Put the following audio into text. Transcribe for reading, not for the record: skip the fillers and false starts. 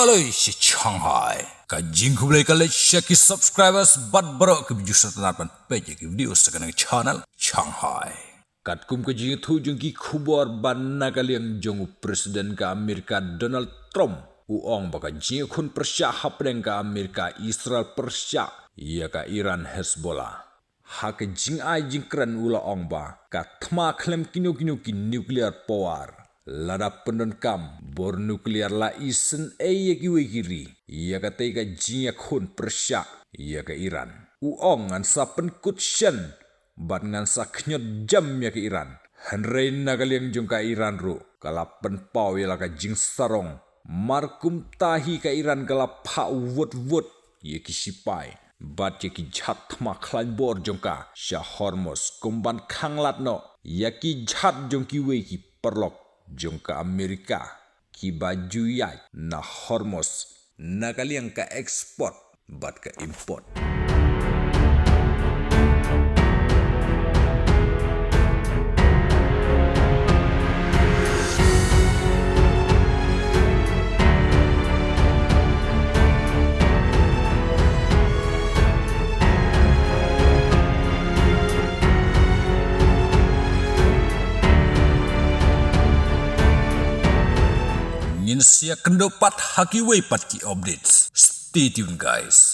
Aloi si Shanghai. Kajing kubelai kali syaki subscribers bat baru ke video setelah page ke video sekarang channel Shanghai. Kat kum kajing tu jengki kubar banna kali yang jongu Presiden ke Amerika Donald Trump. Uang baka jing kun persya hapdeng ke Amerika Israel persya ia ke Iran Hezbollah. Hak jing ai jing keren ula ong ba ka thma klem kinu ki nuclear power. Lada pendon bor nuklear la isen ki wegiri ia ka tega jing kun persya ia ke Iran. Uong ngan sa penkut shen bat ngan sa knyot jam ya ke Iran. Henrei nagaliang jong ka Iran ru kala penpau ya ka jing sarong. Markum tahi ka Iran kala pa wot ye ki sipai bat ye ki jhat ma khlain bor jongka sha hormos kumban khanglat no ya ki jhat jong ki we ki perlok jongka Amerika ki baju ya na hormos na kaliang ka ekspor bat ka import. Ngin siya kendopat haki way pat ki updates. Stay tuned guys.